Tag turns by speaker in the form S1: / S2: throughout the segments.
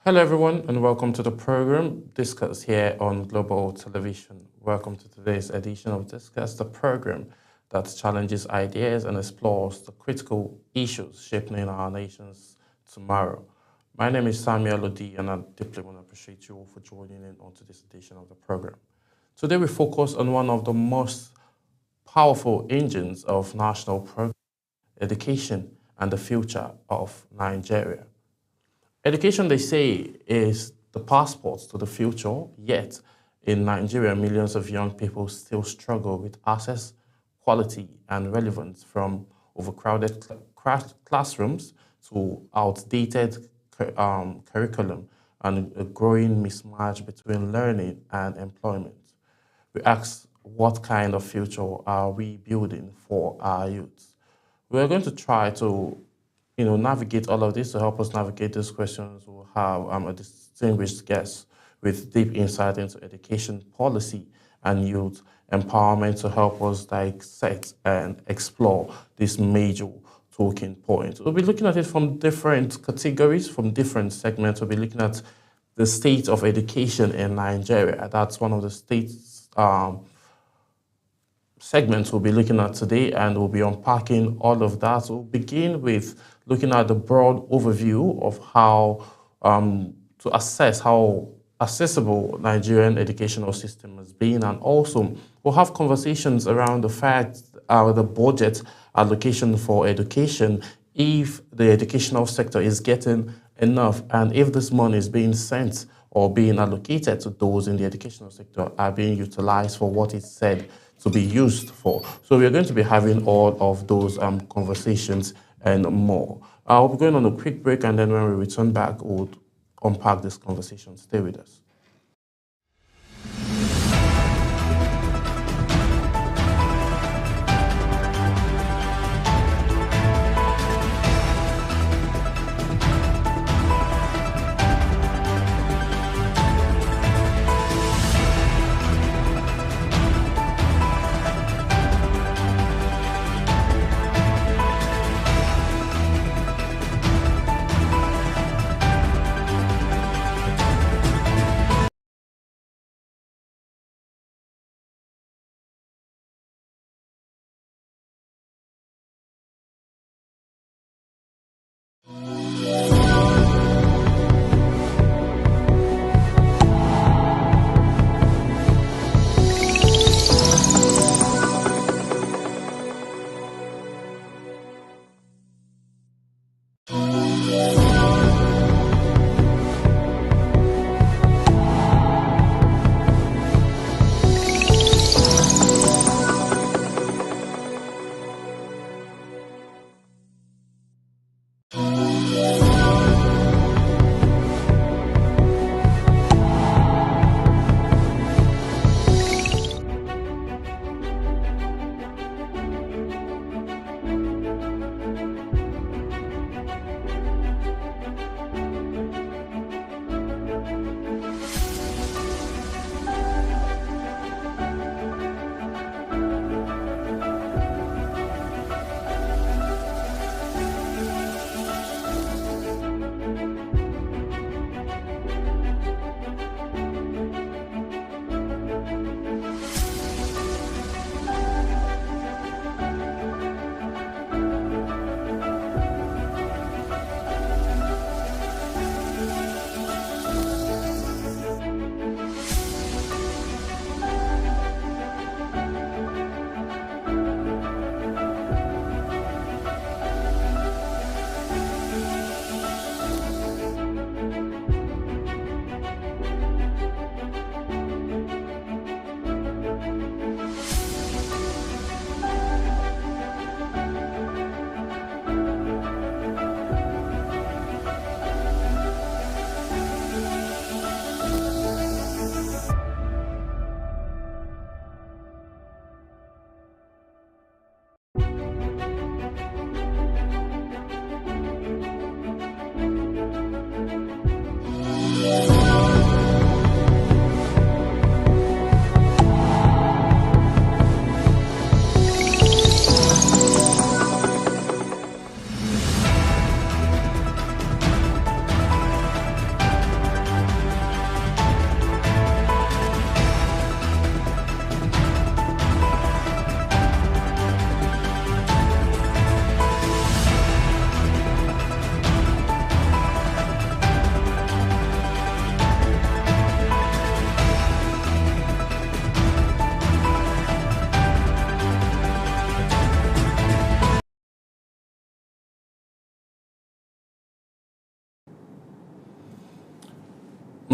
S1: Hello, everyone, and welcome to the program Discuss here on Global Television. Welcome to today's edition of Discuss, the program that challenges ideas and explores the critical issues shaping our nation's tomorrow. My name is Samuel Lodi, and I deeply want to appreciate you all for joining in onto this edition of the program. Today, we focus on one of the most powerful engines of national progress, education, and the future of Nigeria. Education, they say, is the passport to the future, yet in Nigeria, millions of young people still struggle with access, quality, and relevance from overcrowded classrooms to outdated curriculum and a growing mismatch between learning and employment. We ask, what kind of future are we building for our youth? We're going to try to navigate all of this. To help us navigate these questions, we'll have a distinguished guest with deep insight into education policy and youth empowerment to help us dissect and explore this major talking point. We'll be looking at it from different categories, from different segments. We'll be looking at the state of education in Nigeria. That's one of the states segments we'll be looking at today, and we'll be unpacking all of that. So we'll begin with looking at the broad overview of how to assess how accessible Nigerian educational system has been, and also we'll have conversations around the fact the budget allocation for education, if the educational sector is getting enough, and if this money is being sent or being allocated to those in the educational sector are being utilized for what it's said to be used for. So we're going to be having all of those conversations and more. I'll be going on a quick break, and then when we return back, we'll unpack this conversation. Stay with us.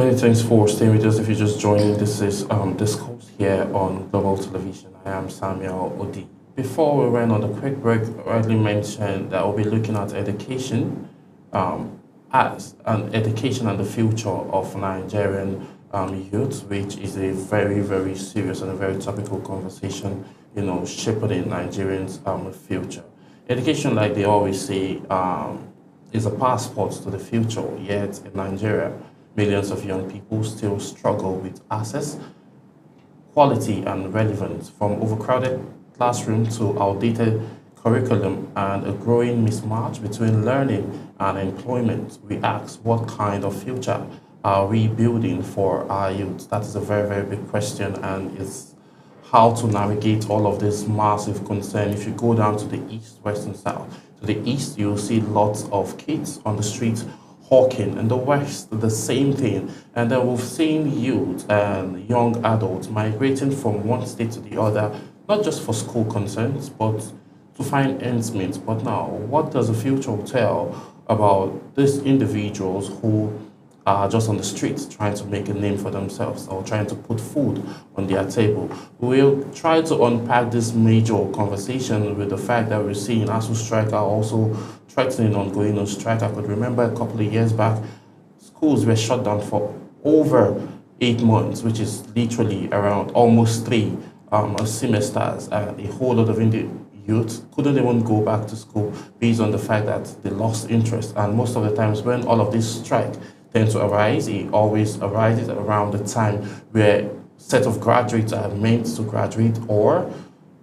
S1: Many thanks for staying with us. If you're just joining, this is Discourse here on Global Television. I am Samuel Odi. Before we went on the quick break, I already mentioned that we'll be looking at education as an education and the future of Nigerian youth, which is a very, very serious and a very topical conversation, shaping Nigerians' future. Education, like they always say, is a passport to the future, yet in Nigeria, millions of young people still struggle with access, quality, and relevance, from overcrowded classroom to outdated curriculum and a growing mismatch between learning and employment. We ask, what kind of future are we building for our youth? That is a very, very big question, and it's how to navigate all of this massive concern. If you go down to the east, west, and south, to the east, you'll see lots of kids on the streets hawking. In the west, the same thing. And then we've seen youth and young adults migrating from one state to the other, not just for school concerns, but to find ends meet. But now, what does the future tell about these individuals who are just on the streets trying to make a name for themselves or trying to put food on their table? We'll try to unpack this major conversation with the fact that we're seeing ASUU strike are also threatening on going on strike. I could remember a couple of years back, schools were shut down for over 8 months, which is literally around almost 3 semesters. A whole lot of youth couldn't even go back to school based on the fact that they lost interest. And most of the times when all of this strike tends to arise, it always arises around the time where set of graduates are meant to graduate, or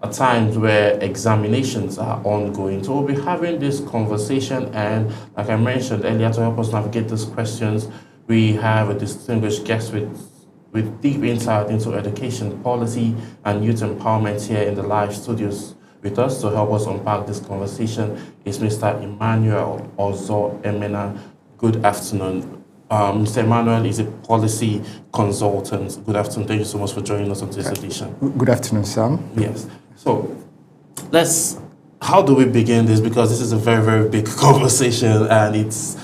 S1: at times where examinations are ongoing. So we'll be having this conversation, and like I mentioned earlier, to help us navigate these questions, we have a distinguished guest with deep insight into education policy and youth empowerment here in the live studios. With us to help us unpack this conversation is Mr. Emmanuel Ozo Emena. Good afternoon. Mr. Emmanuel is a policy consultant. Good afternoon. Thank you so much for joining us on this edition.
S2: Good afternoon, Sam.
S1: Yes. So how do we begin this? Because this is a very, very big conversation, and it's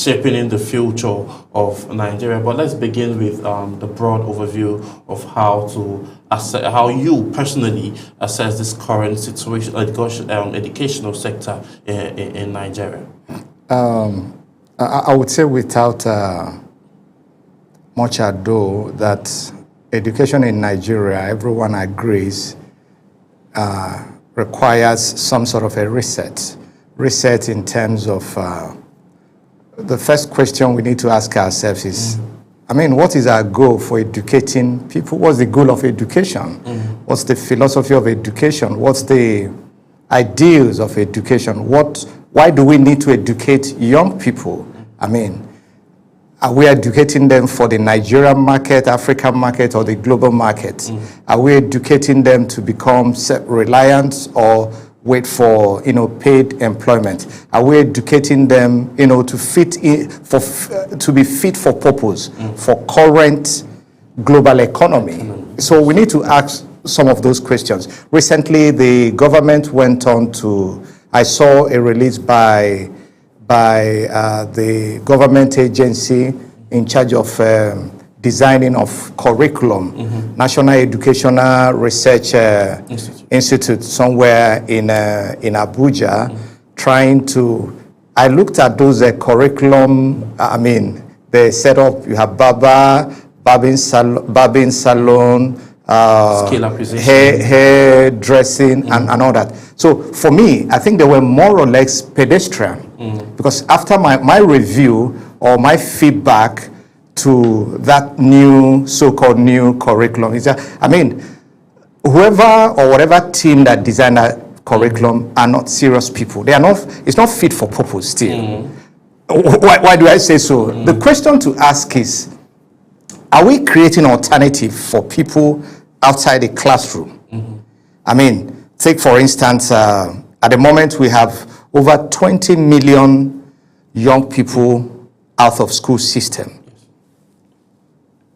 S1: shaping in the future of Nigeria. But let's begin with the broad overview of how you personally assess this current situation, educational sector in Nigeria.
S2: I would say without much ado that education in Nigeria, everyone agrees, requires some sort of a reset. Reset in terms of the first question we need to ask ourselves is, what is our goal for educating people? What's the goal of education? What's the philosophy of education? What's the ideals of education? Why do we need to educate young people? Are we educating them for the Nigerian market, African market, or the global market? Are we educating them to become self-reliant or wait for paid employment? Are we educating them to be fit for purpose for current global economy? So we need to ask some of those questions. Recently, the government went on to, I saw a release by the government agency in charge of designing of curriculum, National Educational Research Institute somewhere in Abuja, trying to, I looked at those curriculum, they set up, you have barbing salon, hair dressing, and all that. So for me, I think they were more or less pedestrian, because after my review or my feedback to that so-called new curriculum is that, whoever or whatever team that designed that curriculum are not serious people. It's not fit for purpose still. Why do I say so? The question to ask is, are we creating alternative for people outside the classroom? Take for instance, at the moment we have over 20 million young people out of school system.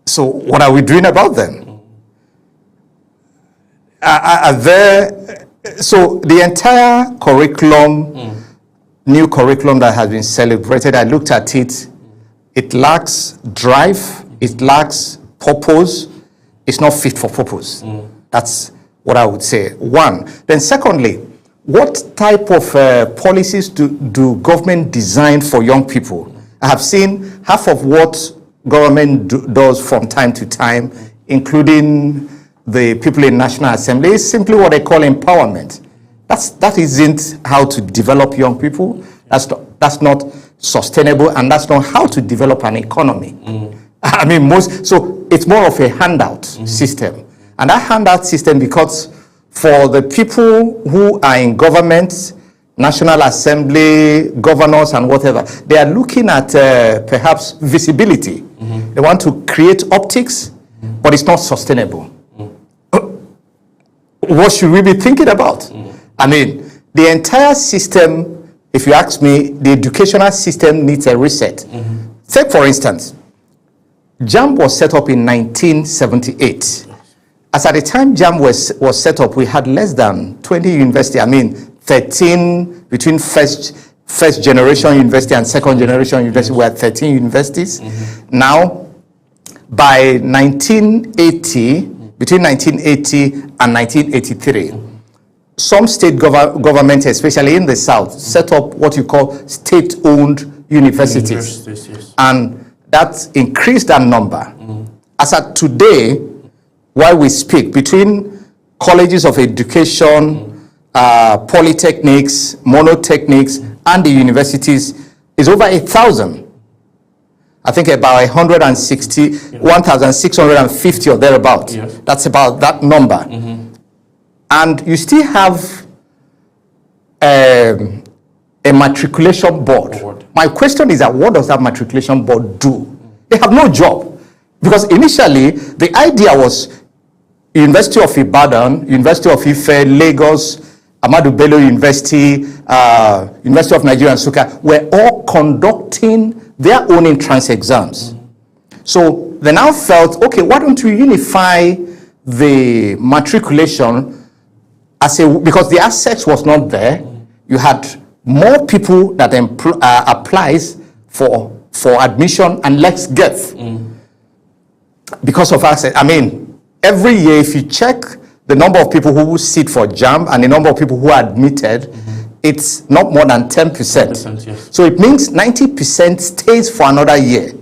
S2: So what are we doing about them? So the entire curriculum, new curriculum that has been celebrated, I looked at it, it lacks drive, it lacks purpose, it's not fit for purpose. That's what I would say. One. Then secondly, what type of policies do government design for young people? I have seen half of what government does from time to time, including the people in National Assembly, is simply what they call empowerment. That isn't how to develop young people. That's not sustainable, and that's not how to develop an economy. I mean, so it's more of a handout system. And that handout system, because for the people who are in government, National Assembly, governors and whatever, they are looking at perhaps visibility. They want to create optics, but it's not sustainable. What should we be thinking about? I mean, the entire system, if you ask me, the educational system needs a reset. Take, for instance, JAMB was set up in 1978. As at the time JAMB was set up, we had less than 20 universities. I mean, 13 between first generation university and second generation university. We had 13 universities. Now, by 1980, between 1980 and 1983, some state governments, especially in the South, set up what you call state-owned universities. Yes. And that increased that number. As at today, while we speak, between colleges of education, polytechnics, monotechnics, and the universities, is over 1,000. I think about 1,650 or thereabout. Yes. That's about that number. And you still have a matriculation board. My question is that what does that matriculation board do? They have no job. Because initially, the idea was University of Ibadan, University of Ife, Lagos, Ahmadu Bello University, University of Nigeria, and Nsukka were all conducting their own entrance exams. So they now felt, okay, why don't we unify the matriculation because the access was not there. You had more people that applies for admission and less gets because of access. I mean, every year, if you check the number of people who sit for JAMB and the number of people who are admitted, it's not more than 10%. 10%, yes. So it means 90% stays for another year.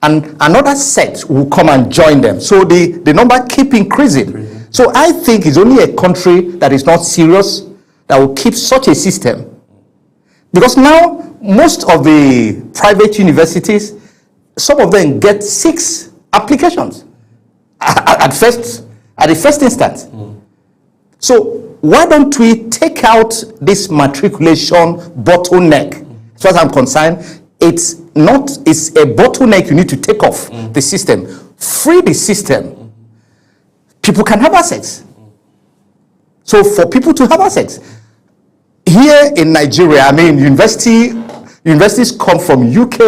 S2: And another set will come and join them. So the number keep increasing. So I think it's only a country that is not serious that will keep such a system. Because now, most of the private universities, some of them get 6 applications at the first instance. So why don't we take out this matriculation bottleneck? As far as I'm concerned, it's a bottleneck you need to take off the system. Free the system. People can have access. So for people to have access, here in Nigeria, I mean, universities come from UK,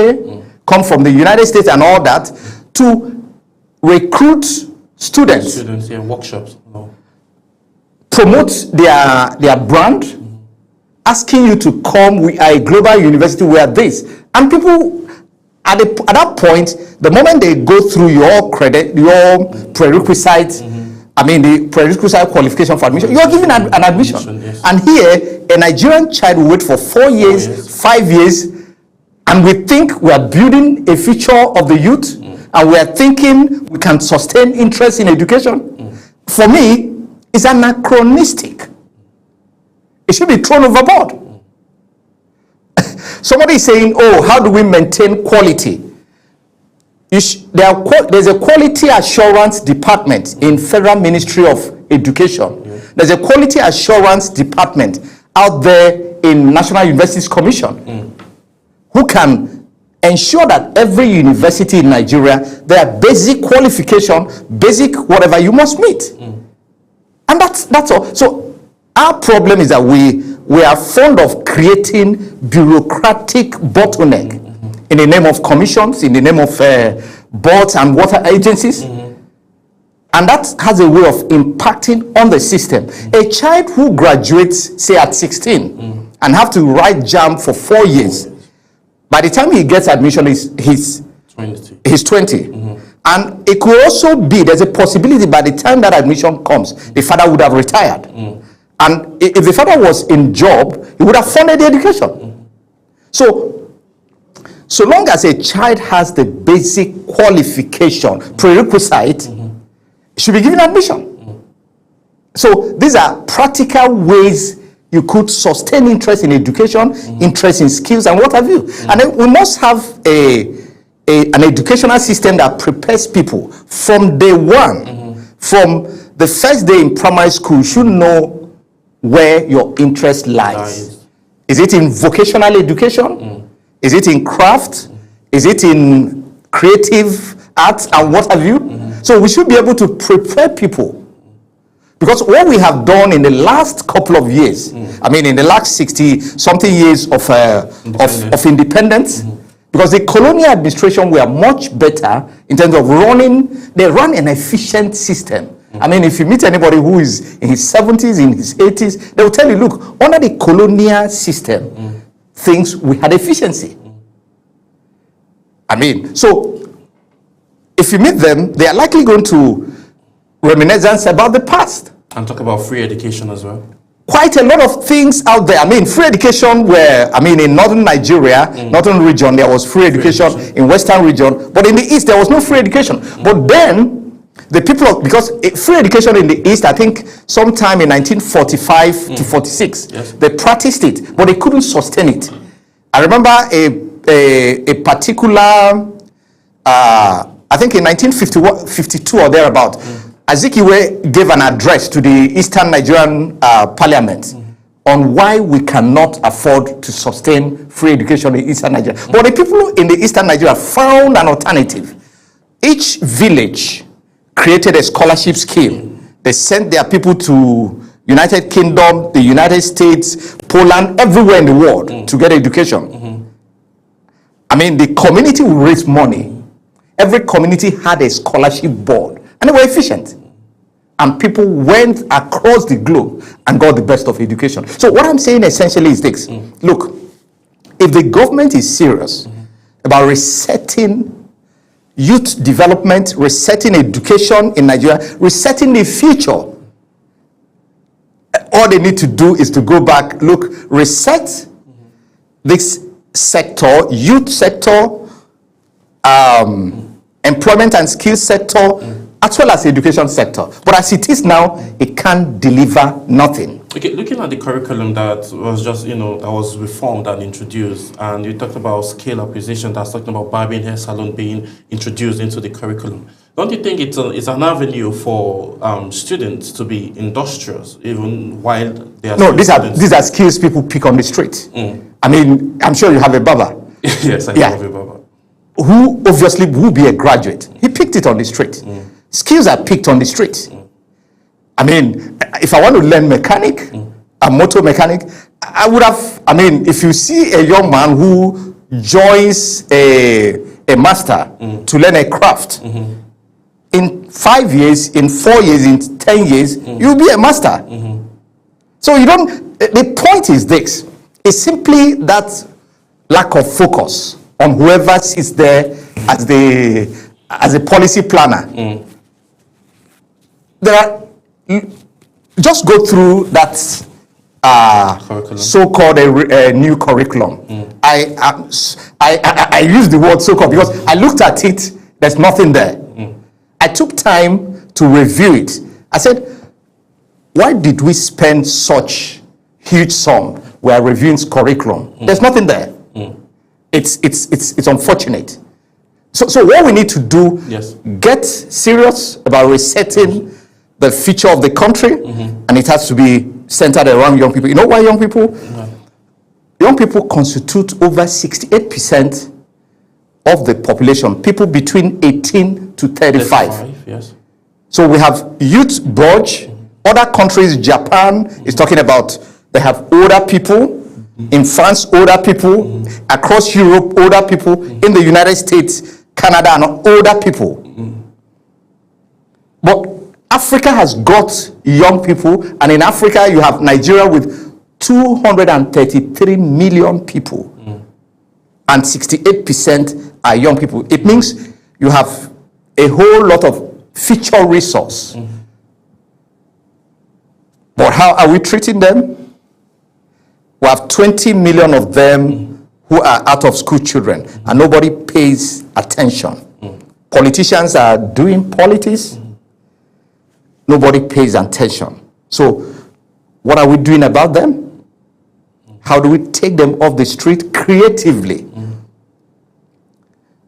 S2: come from the United States and all that to recruit students. Students, yeah, workshops. No. Promote their brand, asking you to come. We are a global university, we are this. And people, at that point, the moment they go through your prerequisites, I mean, the prerequisite qualification for admission, you are given an admission. Yes. And here, a Nigerian child will wait for 4 years, 5 years, and we think we are building a future of the youth, and we are thinking we can sustain interest in education. For me, it's anachronistic. It should be thrown overboard. Somebody is saying, oh, how do we maintain quality? There's a quality assurance department in Federal Ministry of Education. There's a quality assurance department out there in National Universities Commission who can ensure that every university in Nigeria, their basic qualification, basic whatever you must meet. And that's all. So our problem is that we are fond of creating bureaucratic bottleneck in the name of commissions, in the name of boards and water agencies. And that has a way of impacting on the system. A child who graduates, say at 16, and have to write JAMB for 4 years, By the time he gets admission, he's
S1: 20.
S2: He's 20. And it could also be, there's a possibility by the time that admission comes, the father would have retired. And if the father was in job, he would have funded the education. So long as a child has the basic qualification, prerequisite, should be given admission. So these are practical ways you could sustain interest in education, interest in skills, and what have you. And then we must have an educational system that prepares people from day one. From the first day in primary school, you should know where your interest lies. Is it in vocational education? Is it in craft? Is it in creative arts and what have you? So we should be able to prepare people. Because what we have done in the last couple of years, I mean in the last 60-something years of independence, because the colonial administration were much better in terms of they run an efficient system. I mean, if you meet anybody who is in his 70s, in his 80s, they will tell you, look, under the colonial system, we had efficiency. I mean, so if you meet them, they are likely going to reminiscence about the past.
S1: And talk about free education as well.
S2: Quite a lot of things out there. I mean, free education in northern Nigeria, northern region, there was free education. In western region, but in the east, there was no free education. But then, the people, because free education in the east, I think sometime in 1945 to 46, they practiced it, but they couldn't sustain it. I remember a particular, I think in 1952 or thereabout, Azikiwe gave an address to the Eastern Nigerian Parliament on why we cannot afford to sustain free education in Eastern Nigeria. But the people in the Eastern Nigeria found an alternative. Each village created a scholarship scheme. They sent their people to United Kingdom, the United States, Poland, everywhere in the world to get education. I mean, the community will raise money. Every community had a scholarship board. And they were efficient. And people went across the globe and got the best of education. So what I'm saying essentially is this. Look, if the government is serious about resetting youth development, resetting education in Nigeria, resetting the future, all they need to do is to go back, look, reset this sector, youth sector, employment and skills sector, as well as the education sector. But as it is now, it can't deliver nothing.
S1: Okay, looking at the curriculum that was just, that was reformed and introduced, and you talked about skill acquisition, that's talking about barbing hair salon being introduced into the curriculum. Don't you think it's an avenue for students to be industrious, even while they are...
S2: No, these are skills people pick on the street. I mean, I'm sure you have a barber.
S1: Yes, I have a barber.
S2: Who obviously will be a graduate. He picked it on the street. Skills are picked on the street. I mean, if I want to learn mechanic, a motor mechanic, I would have, if you see a young man who joins a master to learn a craft, in 5 years, in 4 years, in 10 years, you'll be a master. So the point is this, it's simply that lack of focus on whoever sits there as a policy planner. Just go through that so-called new curriculum. I use the word so-called because I looked at it, there's nothing there. I took time to review it. I said, why did we spend such huge sum? We are reviewing curriculum. There's nothing there. It's unfortunate. So what we need to do, get serious about resetting the future of the country, and it has to be centered around young people. You know why young people? Young people constitute over 68% of the population, people between 18 to 35.
S1: Yes.
S2: So we have youth bulge. Other countries, Japan is talking about, they have older people. In France, older people. Across Europe, older people. In the United States, Canada, and older people. But Africa has got young people, and in Africa you have Nigeria with 233 million people. and 68% are young people. It means you have a whole lot of future resource. But how are we treating them? We have 20 million of them who are out of school children, and nobody pays attention. Politicians are doing politics. Nobody pays attention. So what are we doing about them? How do we take them off the street creatively?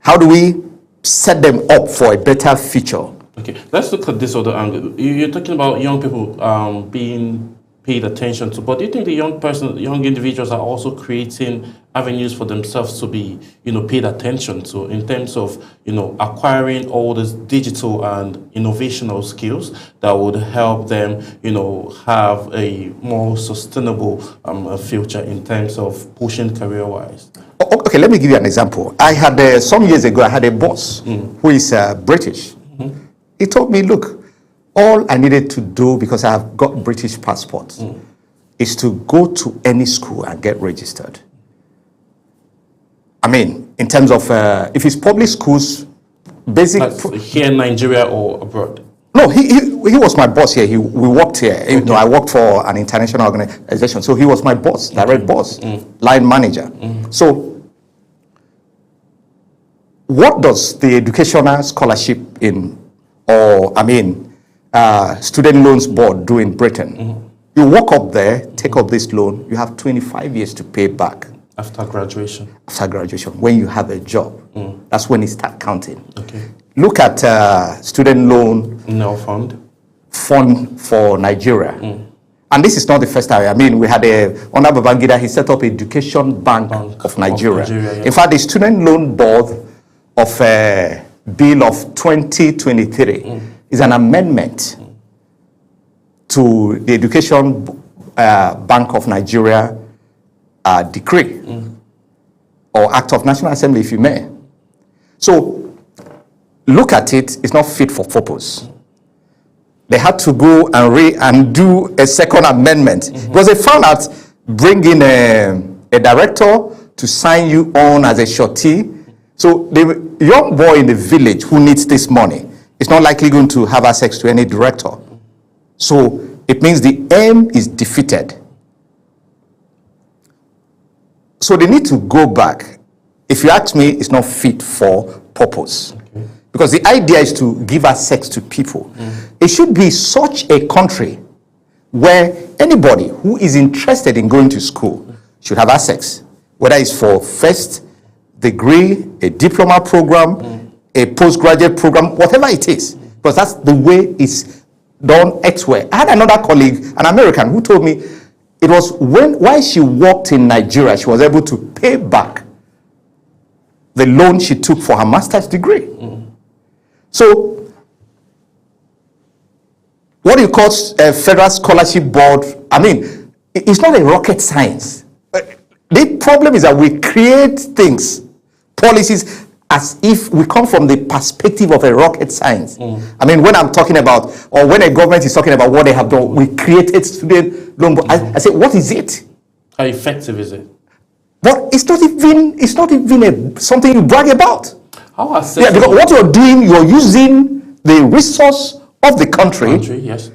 S2: How do we set them up for a better future?
S1: Okay, let's look at this other angle. You're talking about young people being paid attention to, but do you think the young individuals are also creating avenues for themselves to be, paid attention to in terms of, acquiring all these digital and innovational skills that would help them, have a more sustainable future in terms of pushing career-wise?
S2: Okay, let me give you an example. I had, some years ago, I had a boss who is British. He told me, look, all I needed to do, because I have got British passport, is to go to any school and get registered. I mean, in terms of, if it's public schools, basic...
S1: here in Nigeria or abroad?
S2: No, he was my boss here. We worked here. Okay. I worked for an international organization. So he was my boss, direct boss, line manager. So what does the educational scholarship student loans board do in Britain? You walk up there, take up this loan, you have 25 years to pay back.
S1: After graduation? After
S2: graduation, when you have a job. That's when it starts counting.
S1: Okay.
S2: Look at student loan fund for Nigeria. And this is not the first time. I mean, we had under Babangida, he set up Education Bank of Nigeria. Yeah. In fact, the student loan board of Bill of 2023 is an amendment to the Education Bank of Nigeria decree or Act of National Assembly, if you may. So look at it, it's not fit for purpose. They had to go and do a second amendment because they found out bringing a director to sign you on as a shorty. So the young boy in the village who needs this money is not likely going to have access to any director. So it means the aim is defeated. So they need to go back. If you ask me, it's not fit for purpose. Okay. Because the idea is to give access to people. It should be such a country where anybody who is interested in going to school should have access, whether it's for first degree, a diploma program, a postgraduate program, whatever it is, because that's the way it's done elsewhere. I had another colleague, an American, who told me it was while she worked in Nigeria, she was able to pay back the loan she took for her master's degree. So, what you call a federal scholarship board, I mean, it's not a rocket science. The problem is that we create things, policies, as if we come from the perspective of a rocket science. I mean, when I'm talking about, or when a government is talking about what they have done, we created student loan board. I say, what is it?
S1: How effective is it?
S2: But it's not even something you brag about.
S1: How
S2: because what you're doing, you're using the resource of the country
S1: yes,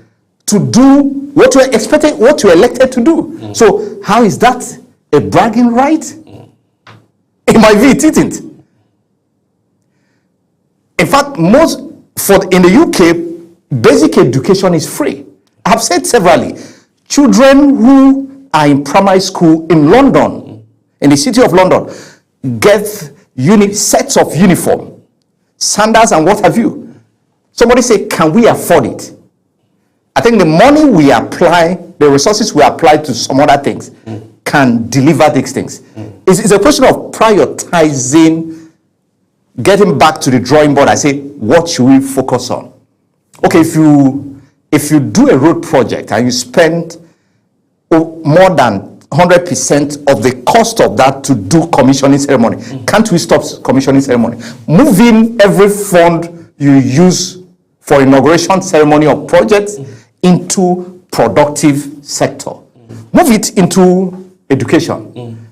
S2: to do what you're expected, what you're elected to do. So how is that a bragging right? In my view, it isn't. In fact, in the UK, basic education is free. I've said severally, children who are in primary school in London, in the city of London, get sets of uniform, sandals and what have you. Somebody say, can we afford it? I think the money we apply, the resources we apply to some other things can deliver these things. It's a question of prioritizing, getting back to the drawing board. I say, what should we focus on? Okay, if you do a road project and you spend more than 100% of the cost of that to do commissioning ceremony, can't we stop commissioning ceremony? Move in every fund you use for inauguration ceremony of projects into productive sector. Move it into education.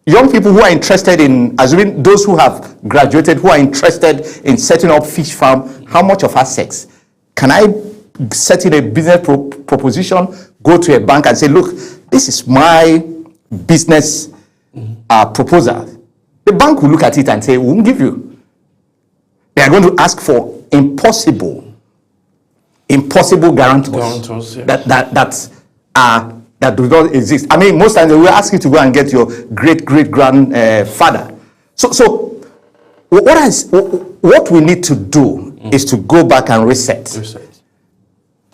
S2: young people who are interested in, assuming those who have graduated, who are interested in setting up fish farm, how much of assets? Can I set in a business proposition, go to a bank and say, look, this is my business proposal. The bank will look at it and say, we won't give you. They are going to ask for impossible guarantors, yes. that do not exist. I mean, most times they will ask you to go and get your great-great-grandfather. So what we need to do is to go back and reset.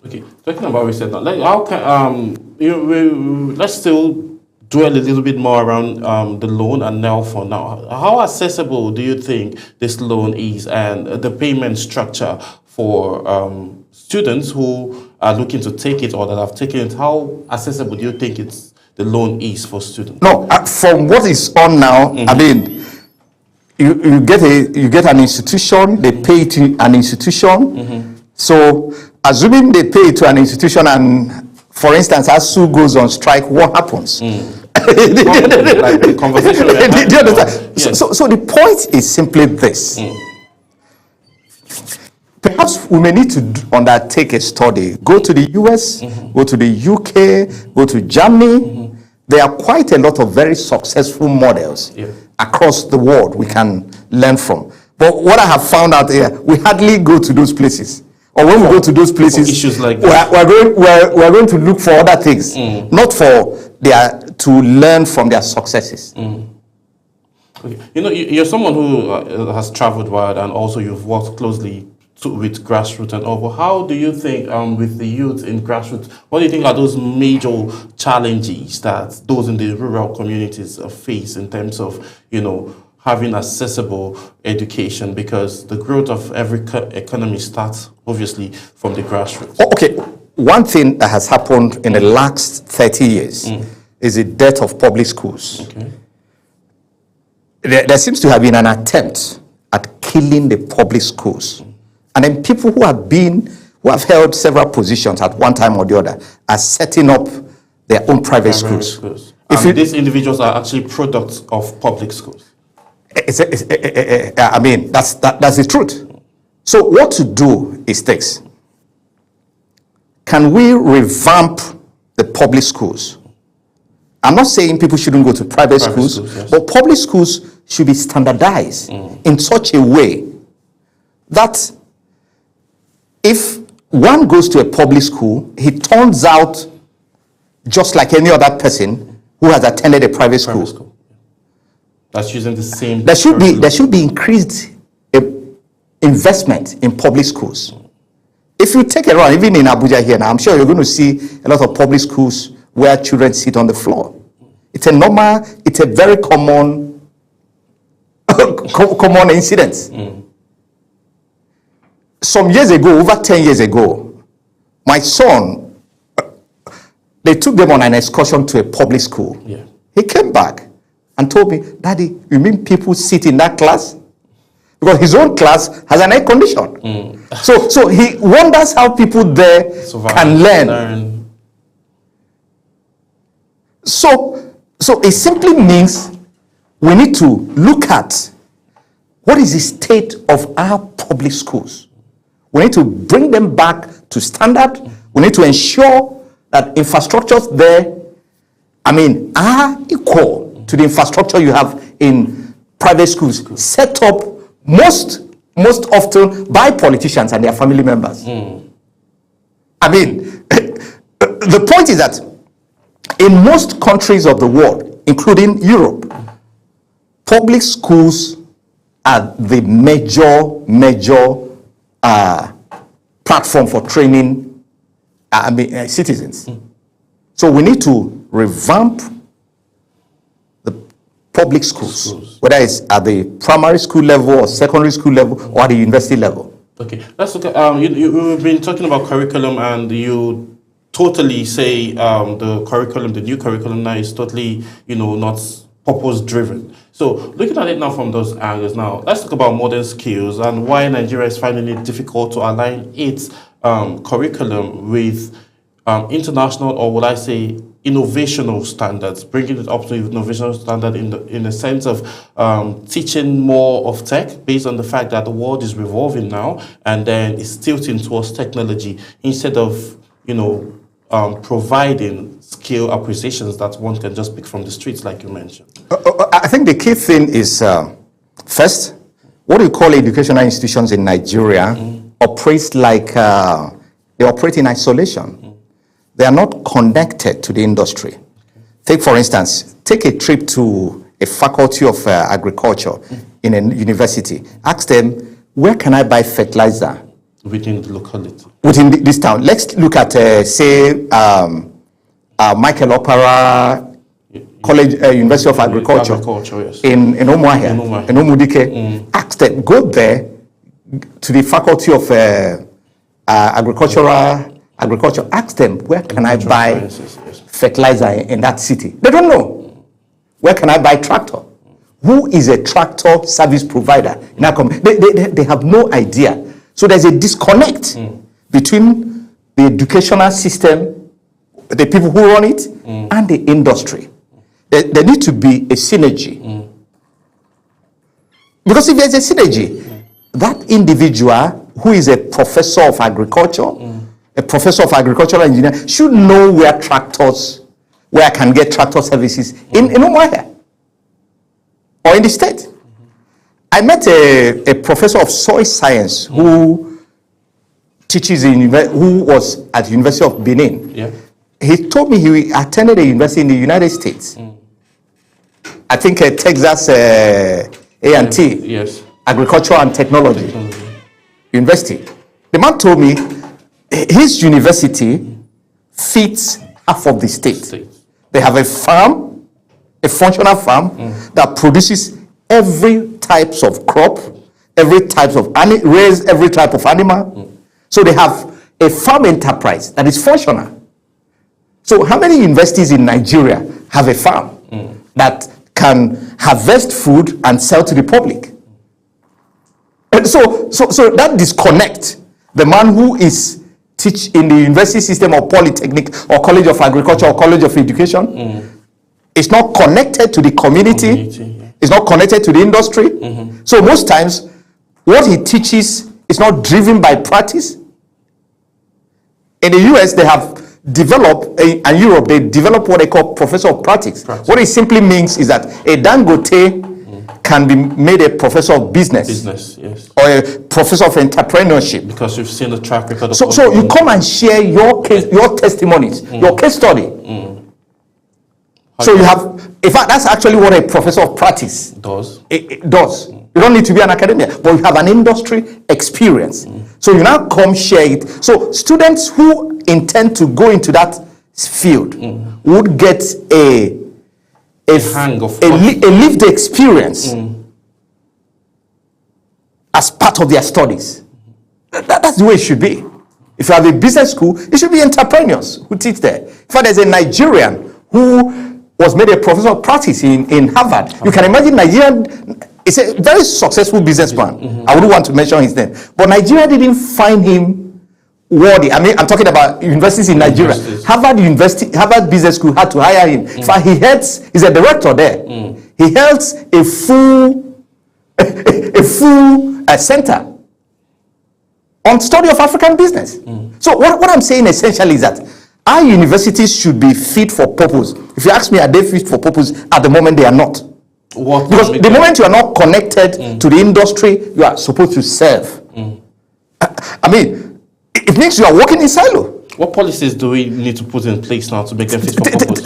S1: Okay, talking about reset now, how can let's still dwell a little bit more around the loan and now for now. How accessible do you think this loan is and the payment structure for students who are looking to take it or that have taken it? How accessible do you think the loan is for students?
S2: No, from what is on now, I mean, you get an institution, they pay to an institution. So assuming they pay to an institution and, for instance, ASUU goes on strike, what happens?
S1: Like the conversation we had.
S2: Do you understand? Yes. So the point is simply this. Perhaps we may need to undertake a study. Go to the US, go to the UK, go to Germany. There are quite a lot of very successful models across the world we can learn from. But what I have found out here, we hardly go to those places. Or when we go to those places,
S1: issues like
S2: we're going to look for other things, not for to learn from their successes.
S1: Okay. You know, you're someone who has traveled wide and also you've worked closely with grassroots and all. But how do you think with the youth in grassroots, what do you think are those major challenges that those in the rural communities face in terms of, you know, having accessible education, because the growth of every economy starts obviously from the grassroots?
S2: Okay, one thing that has happened in the last 30 years is the death of public schools.
S1: Okay.
S2: There seems to have been an attempt at killing the public schools. And then people who have held several positions at one time or the other are setting up their own private schools.
S1: These individuals are actually products of public schools.
S2: I mean, that's the truth. So what to do is this. Can we revamp the public schools? I'm not saying people shouldn't go to private schools, yes. But public schools should be standardized in such a way that if one goes to a public school, he turns out just like any other person who has attended a private school.
S1: That's using the same.
S2: There should be increased investment in public schools. If you take a run, even in Abuja here now, I'm sure you're going to see a lot of public schools where children sit on the floor. It's a very common incident. Some years ago, over 10 years ago, my son, they took them on an excursion to a public school.
S1: Yeah.
S2: He came back and told me, Daddy, you mean people sit in that class? Because his own class has an air condition. So he wonders how people there can learn. So it simply means we need to look at what is the state of our public schools. We need to bring them back to standard. We need to ensure that infrastructures there, are equal to the infrastructure you have in private schools, set up most often by politicians and their family members. The point is that in most countries of the world, including Europe, public schools are the major platform for training citizens. So we need to revamp the public schools, whether it's at the primary school level or secondary school level or at the university level.
S1: Okay, let's look at, you've been talking about curriculum, and you totally say the new curriculum now is totally, not purpose-driven. So looking at it now from those angles now, let's talk about modern skills and why Nigeria is finding it difficult to align its curriculum with international, or would I say innovational standards, bringing it up to innovational standard in the sense of teaching more of tech based on the fact that the world is revolving now, and then it's tilting towards technology instead of, providing skill acquisitions that one can just pick from the streets, like you mentioned?
S2: I think the key thing is, first, what we call educational institutions in Nigeria operates like they operate in isolation. They are not connected to the industry. Take, for instance, take a trip to a faculty of agriculture in a university. Ask them, where can I buy fertilizer?
S1: Within the locality.
S2: Within this town. Let's look at, say, Michael Opera College, University of Agriculture,
S1: yes.
S2: in Umuahia, in Umudike. Ask them, go there to the faculty of agriculture. Ask them, where can I buy fertilizer in that city? They don't know. Where can I buy tractor? Who is a tractor service provider? They have no idea. So there's a disconnect between the educational system, the people who run it, and the industry. There needs to be a synergy. Because if there's a synergy, that individual who is a professor of agriculture, a professor of agricultural engineering, should know where I can get tractor services in Umuahia or in the state. I met a professor of soil science who teaches who was at the University of Benin.
S1: Yeah.
S2: He told me he attended a university in the United States. I think Texas A&T,
S1: yes.
S2: Agriculture and Technology University. The man told me his university feeds half of the state. They have a farm, a functional farm that produces every types of crop, raise every type of animal. So they have a farm enterprise that is functional. So how many universities in Nigeria have a farm that can harvest food and sell to the public? And so that disconnect, the man who is teach in the university system or polytechnic or college of agriculture or college of education, is not connected to the community. It's not connected to the industry. So most times, what he teaches is not driven by practice. In the US, they have developed, and Europe, they develop what they call professor of practice. What it simply means is that a Dangote can be made a professor of business.
S1: Yes.
S2: Or a professor of entrepreneurship.
S1: Because you've seen the track record of
S2: So you come and share your case, your testimonies, your case study. So you have, in fact, that's actually what a professor of practice
S1: does.
S2: It does. You don't need to be an academia, but you have an industry experience. So you now come share it. So students who intend to go into that field would get a
S1: hang of
S2: a lived experience as part of their studies. That's the way it should be. If you have a business school, it should be entrepreneurs who teach there. In fact, there's a Nigerian who was made a professor of practice in Harvard. You can imagine Nigerian, it's a very successful businessman. I wouldn't want to mention his name. But Nigeria didn't find him worthy. I mean, I'm talking about universities in Nigeria. Harvard Business School had to hire him. In fact, he's a director there. He held a full center on study of African business. So what I'm saying essentially is that our universities should be fit for purpose. If you ask me, are they fit for purpose? At the moment, they are not. Because the moment you are not connected to the industry, you are supposed to serve. I mean, it means you are working in silo.
S1: What policies do we need to put in place now to make them fit for purpose?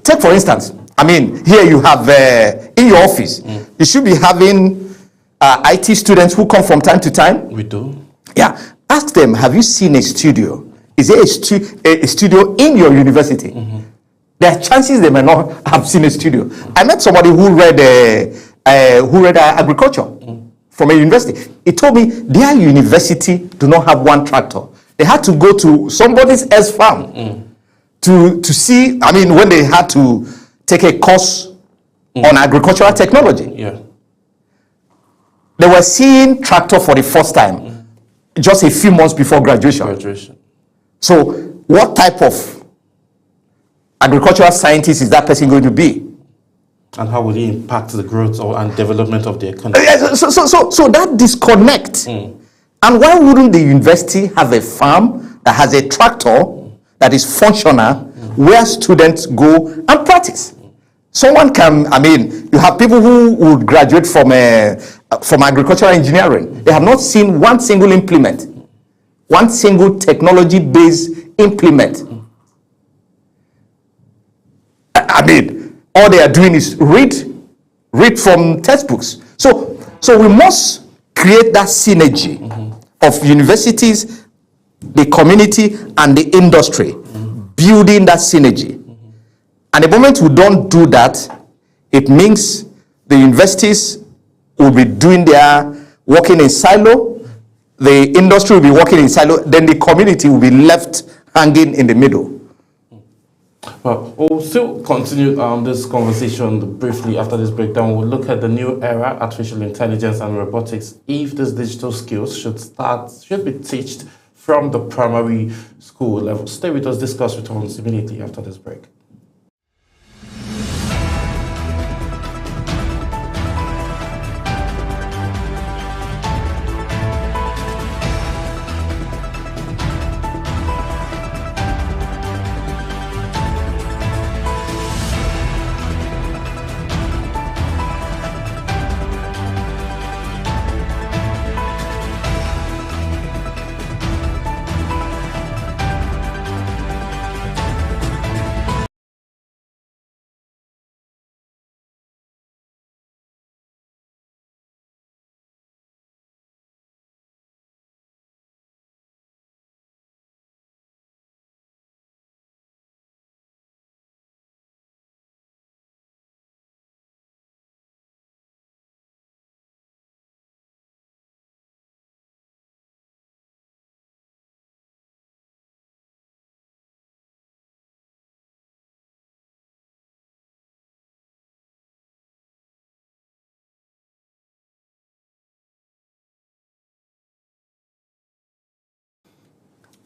S2: Take, for instance, I mean, here you have, in your office, you should be having IT students who come from time to time.
S1: We do.
S2: Yeah. Ask them, have you seen a studio? Is there a studio in your university? There are chances they may not have seen a studio. I met somebody who read agriculture from a university. He told me their university do not have one tractor. They had to go to somebody else's farm to see. I mean, when they had to take a course on agricultural technology, they were seeing tractor for the first time just a few months before graduation. So what type of agricultural scientist is that person going to be?
S1: And how will it impact the growth and development of the economy?
S2: So that disconnect. And why wouldn't the university have a farm that has a tractor that is functional where students go and practice? Someone can, you have people who would graduate from agricultural engineering. They have not seen one single implement, one single technology-based implement. All they are doing is read from textbooks. So we must create that synergy of universities, the community, and the industry, building that synergy. And the moment we don't do that, it means the universities will be working in silo, the industry will be working in silo, then the community will be left hanging in the middle.
S1: Well, we'll still continue this conversation briefly after this breakdown. We'll look at the new era, artificial intelligence and robotics. If these digital skills should be taught from the primary school level. Stay with us, discuss with us immediately after this break.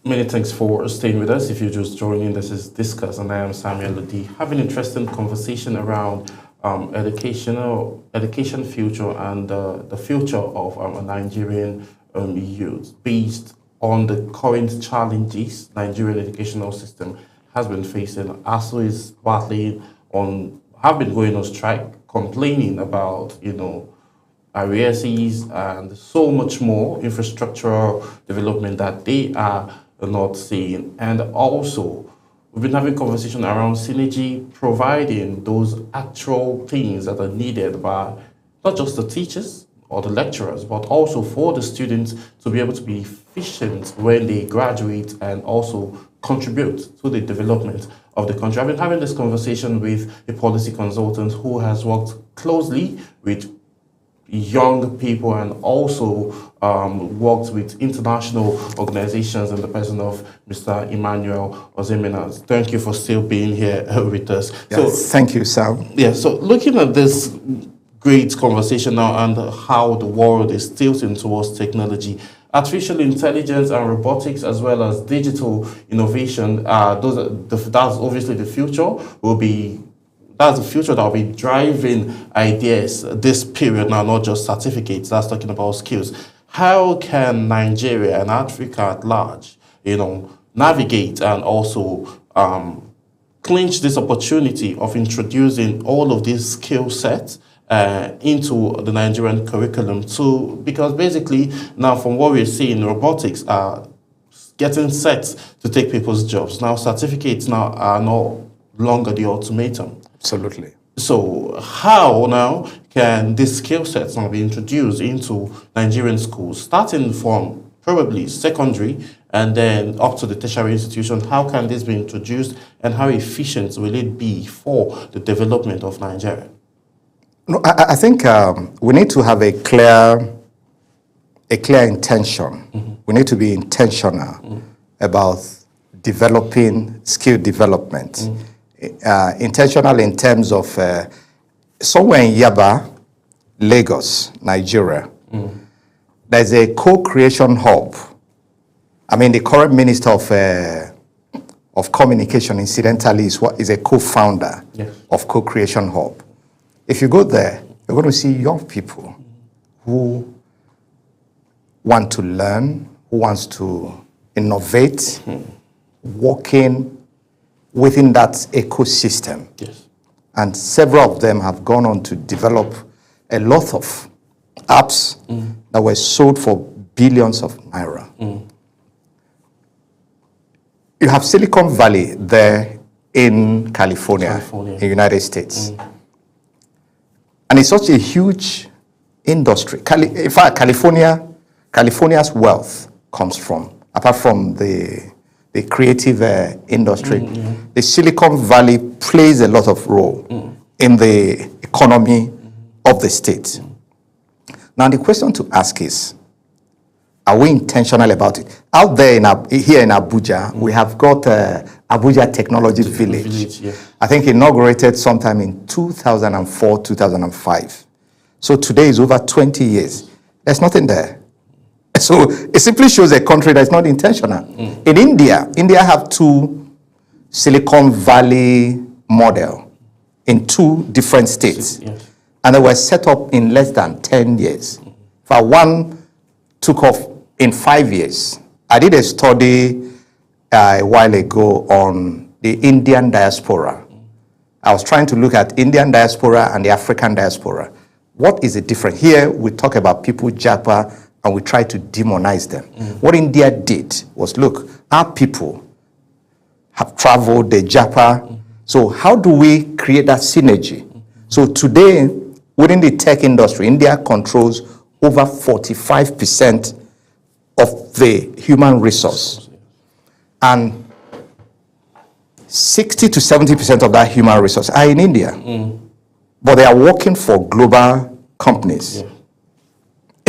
S1: Many thanks for staying with us. If you're just joining, this is Discuss, and I am Samuel Ludi. Having an interesting conversation around education future and the future of a Nigerian youth based on the current challenges Nigerian educational system has been facing. ASU is have been going on strike, complaining about, arrears and so much more infrastructural development that they are not seeing. And also, we've been having conversation around synergy, providing those actual things that are needed by not just the teachers or the lecturers, but also for the students to be able to be efficient when they graduate and also contribute to the development of the country. I've been having this conversation with a policy consultant who has worked closely with young people and also worked with international organizations in the person of Mr. Emmanuel Ozemena. Thank you for still being here with us.
S2: Yes, thank you, Sam.
S1: Yeah, so looking at this great conversation now and how the world is tilting towards technology, artificial intelligence and robotics, as well as digital innovation, that's obviously the future. That's the future that will be driving ideas this period now, not just certificates. That's talking about skills. How can Nigeria and Africa at large, navigate and also clinch this opportunity of introducing all of these skill sets into the Nigerian curriculum because basically now from what we're seeing, robotics are getting set to take people's jobs. Now certificates now are no longer the ultimatum.
S2: Absolutely.
S1: So how now can these skill sets now be introduced into Nigerian schools, starting from probably secondary and then up to the tertiary institution? How can this be introduced and how efficient will it be for the development of Nigeria?
S2: No, I think we need to have a clear intention. Mm-hmm. We need to be intentional about developing skill development. Mm-hmm. Intentional in terms of somewhere in Yaba, Lagos, Nigeria, there's a co-creation hub. The current minister of communication, incidentally, is a co-founder of Co-Creation Hub. If you go there, you're going to see young people who want to learn, who wants to innovate, working within that ecosystem.
S1: Yes.
S2: And several of them have gone on to develop a lot of apps that were sold for billions of naira. You have Silicon Valley there in California, in the United States. And it's such a huge industry. In fact, California's wealth comes from, apart from the creative industry, the Silicon Valley plays a lot of role in the economy of the state. Now, the question to ask is, are we intentional about it? Out there, here in Abuja, we have got Abuja Technology Village. I think inaugurated sometime in 2004, 2005. So today is over 20 years. There's nothing there. So it simply shows a country that's not intentional. In India have two Silicon Valley model in two different states. And they were set up in less than 10 years. For one took off in 5 years. I did a study a while ago on the Indian diaspora. I was trying to look at Indian diaspora and the African diaspora. What is the difference? Here we talk about people japa and we try to demonize them. What India did was, look, our people have traveled, they japa. So how do we create that synergy? So today, within the tech industry, India controls over 45% of the human resource. And 60 to 70% of that human resource are in India. But they are working for global companies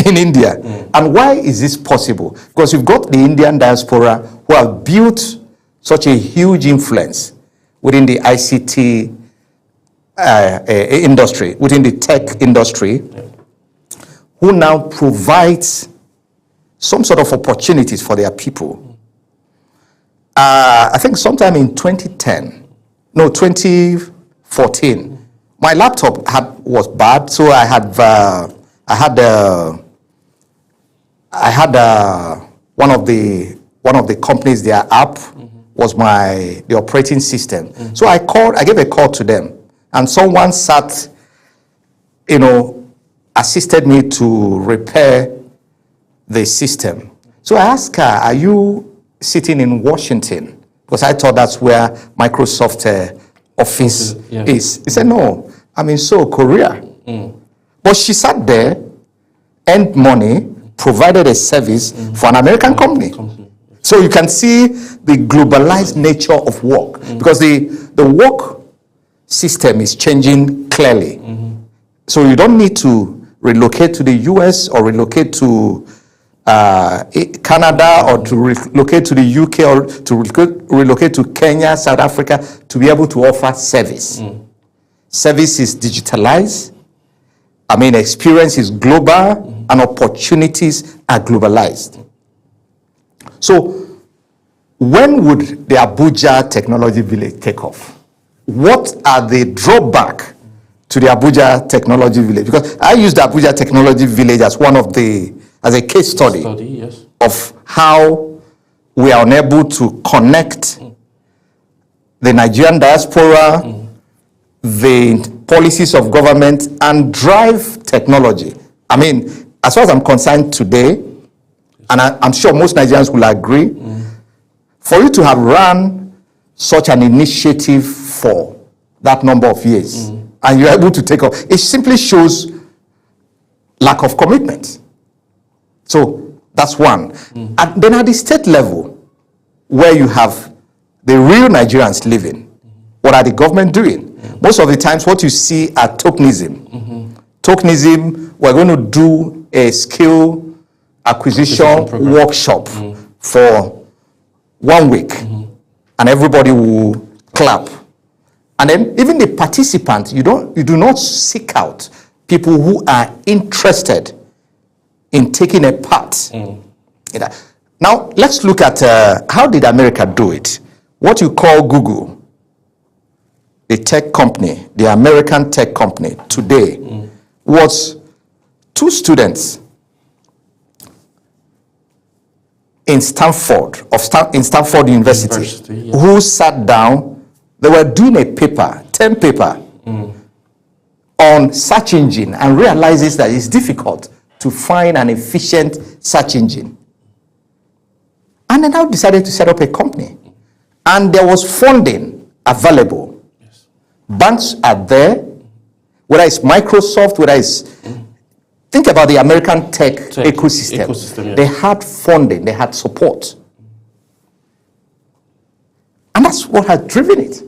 S2: in India. And why is this possible? Because you've got the Indian diaspora who have built such a huge influence within the ICT industry, within the tech industry, who now provides some sort of opportunities for their people. I think sometime in 2014, my laptop was bad, so I had one of the companies, their app was the operating system. So I gave a call to them, and someone assisted me to repair the system. So I asked her, are you sitting in Washington? Because I thought that's where Microsoft office is. He said, no, I'm in Seoul, Korea. But she sat there, earned money, provided a service for an American company. So you can see the globalized nature of work, because the work system is changing clearly. So you don't need to relocate to the US or relocate to Canada or to relocate to the UK or to relocate to Kenya, South Africa to be able to offer service. Service is digitalized. Experience is global and opportunities are globalized. So when would the Abuja Technology Village take off? What are the drawbacks to the Abuja Technology Village? Because I use the Abuja Technology Village as as a case study of how we are unable to connect the Nigerian diaspora, the policies of government, and drive technology. As far as I'm concerned today, and I'm sure most Nigerians will agree, for you to have run such an initiative for that number of years, and you're able to take off, it simply shows lack of commitment. So that's one. And then at the state level, where you have the real Nigerians living, what are the government doing? Most of the times what you see are tokenism. Tokenism, we're going to do a skill acquisition workshop for 1 week, and everybody will clap. And then even the participants, you do not seek out people who are interested in taking a part in that. Now, let's look at how did America do it? what you call Google, a tech company, the American tech company today, was two students in Stanford University,
S1: yeah.
S2: who sat down. They were doing a paper, 10 paper, on search engine, and realizes that it's difficult to find an efficient search engine. And they now decided to set up a company. And there was funding available.
S1: Yes.
S2: Banks are there, whether it's Microsoft, whether it's... Think about the American tech ecosystem.
S1: Yes.
S2: They had funding, they had support. And that's what has driven it.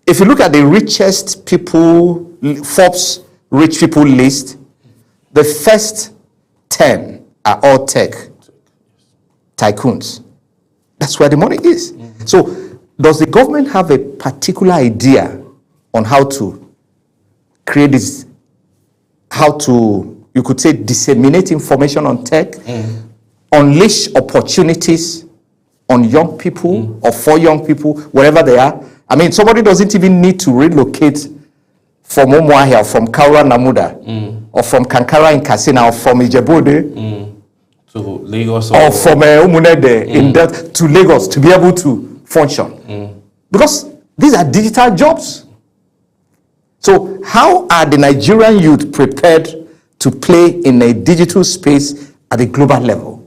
S2: If you look at the richest people, Forbes rich people list, the first 10 are all tech tycoons. That's where the money is. So, does the government have a particular idea on how to create this, how to, you could say, disseminate information on tech, unleash opportunities on young people or for young people, wherever they are? I mean, somebody doesn't even need to relocate from Umuahia, from Kaura Namuda, or from Kankara in Katsina, or from Ijebu-Ode,
S1: to Lagos,
S2: or from Umunede in that, to Lagos to be able to function. Because these are digital jobs. So how are the Nigerian youth prepared to play in a digital space at a global level?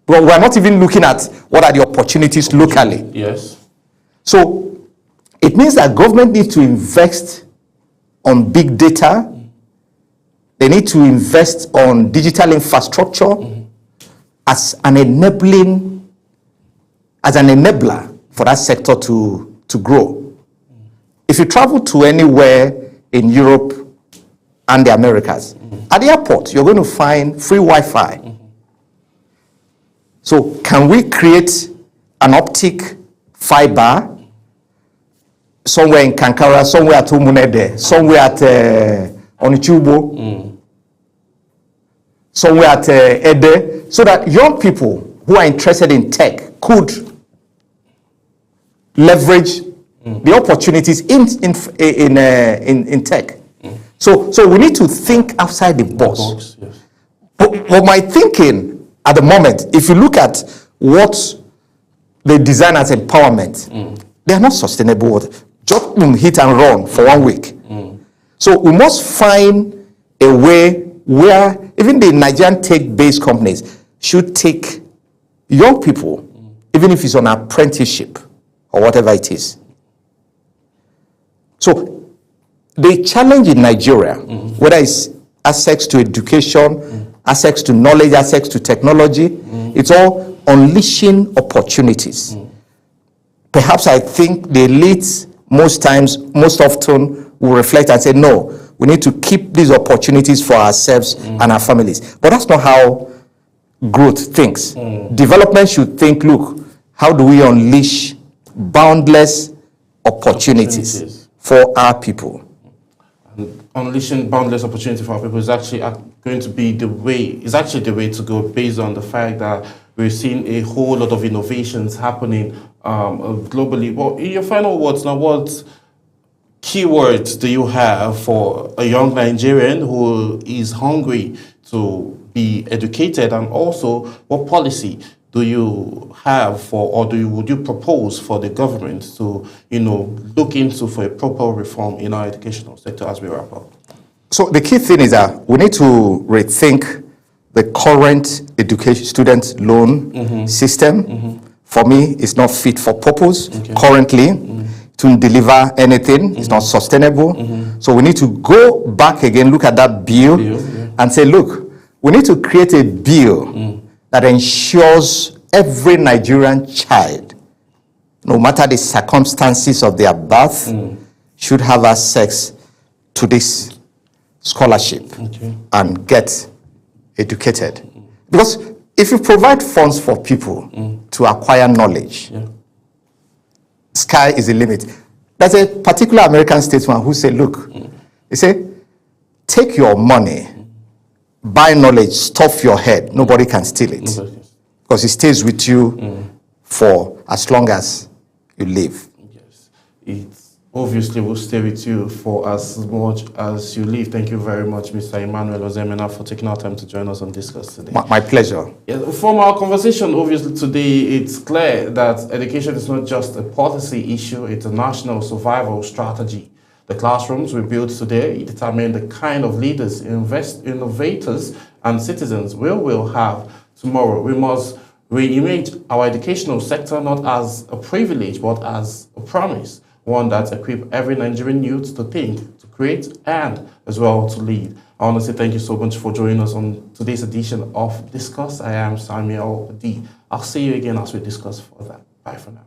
S2: Well, we're not even looking at what are the opportunities locally.
S1: Yes.
S2: So it means that government needs to invest on big data. They need to invest on digital infrastructure as an enabler for that sector to grow. If you travel to anywhere in Europe and the Americas, at the airport, you're going to find free Wi-Fi. So can we create an optic fiber somewhere in Kankara, somewhere at Umunede, somewhere at Onichubo, somewhere at Ede, so that young people who are interested in tech could leverage the opportunities in tech. So we need to think outside the box.
S1: Yes.
S2: But my thinking at the moment, if you look at what they design as empowerment, they are not sustainable. Just hit and run for 1 week. So we must find a way where even the Nigerian tech-based companies should take young people, even if it's on apprenticeship or whatever it is. So the challenge in Nigeria, whether it's access to education, access to knowledge, access to technology, it's all unleashing opportunities. Perhaps I think the elites most often will reflect and say, no, we need to keep these opportunities for ourselves and our families. But that's not how growth thinks. Development should think, look, how do we unleash boundless opportunities for our people?
S1: And unleashing boundless opportunity for our people is actually going to be the way to go, based on the fact that we're seeing a whole lot of innovations happening globally. Well, in your final words now, what keywords do you have for a young Nigerian who is hungry to be educated, and also what policy do you have for, or would you propose for the government to, look into for a proper reform in our educational sector as we wrap up?
S2: So the key thing is that we need to rethink the current education student loan system. For me, it's not fit for purpose currently to deliver anything. It's not sustainable. So we need to go back again, look at that bill and say, look, we need to create a bill that ensures every Nigerian child, no matter the circumstances of their birth, should have access to this scholarship and get educated. Because if you provide funds for people to acquire knowledge, sky is the limit. There's a particular American statesman who said, look, he said, take your money, buy knowledge, stuff your head, nobody can steal it. Because it stays with you for as long as you live.
S1: Yes, it obviously will stay with you for as much as you live. Thank you very much, Mr. Emmanuel Ozemena, for taking our time to join us on Discuss today.
S2: My pleasure.
S1: Yeah, from our conversation, obviously, today, it's clear that education is not just a policy issue, it's a national survival strategy. The classrooms we build today determine the kind of leaders, innovators, and citizens we will have tomorrow. We must re-image our educational sector not as a privilege, but as a promise, one that equips every Nigerian youth to think, to create, and as well to lead. I want to say thank you so much for joining us on today's edition of Discuss. I am Samuel D. I'll see you again as we discuss further. Bye for now.